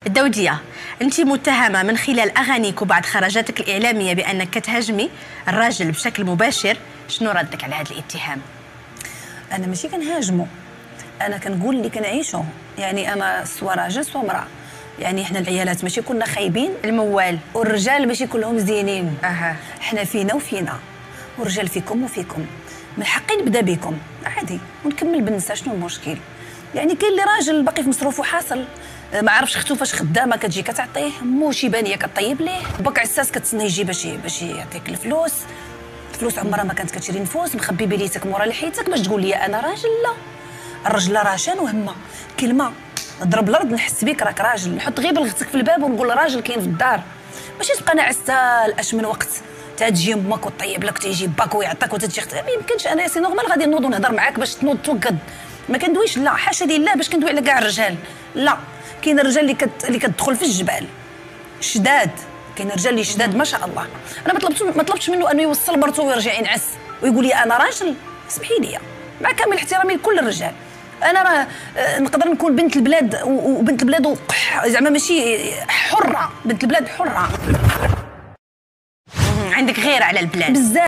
الدودية، أنت متهمة من خلال أغانيك وبعض خرجاتك الإعلامية بأنك كتهاجمي الراجل بشكل مباشر. شنو ردك على هذا الاتهام؟ أنا ماشي كنهاجمو، أنا كنقول اللي كنعيشو. يعني أنا سوا راجل سوا امرأة، يعني حنا العيالات ماشي كلنا خايبين الموال، والرجال ماشي كلهم زينين. أها، حنا فينا وفينا، والرجال فيكم وفيكم. من حقي نبدا بكم عادي ونكمل بالنساء، شنو المشكل؟ يعني كاين اللي راجل باقي في مصروفه حاصل، ما عرفش اختو فاش خدامه كتجي كتعطيه، مو شي بانيه كطيب ليه، باك عساس كتسنى يجي باش يعطيك الفلوس عمرها ما كانت كتشري نفوس، مخبي بليتك مورا لحيتك باش تقول لي انا راجل. لا، الرجل راه شان وهمه كلمه ضرب الارض نحس بيك راك راجل، نحط غير بلغتك في الباب ونقول راجل كاين في الدار، ماشي تبقى ناعسه اش من وقت تجي امك وطيب لك تيجي باك ويعطيك وتجي ما يمكنش. انا سي نورمال غادي نوض ونهضر معاك باش تنوض توقد، ما كندويش لا حاشا لله باش كندوي على كاع الرجال. لا، كاين الرجال اللي كتدخل في الجبال شداد، كاين الرجال اللي شداد ما شاء الله. انا ما طلبتش منه انه يوصل مرته ويرجع ينعس ويقول لي انا راجل. اسمحي لي، مع كامل احترامي لكل الرجال، انا راه نقدر نكون بنت البلاد وبنت البلاد زعما ماشي حره، بنت البلاد حره. عندك غير على البلاد بزاف.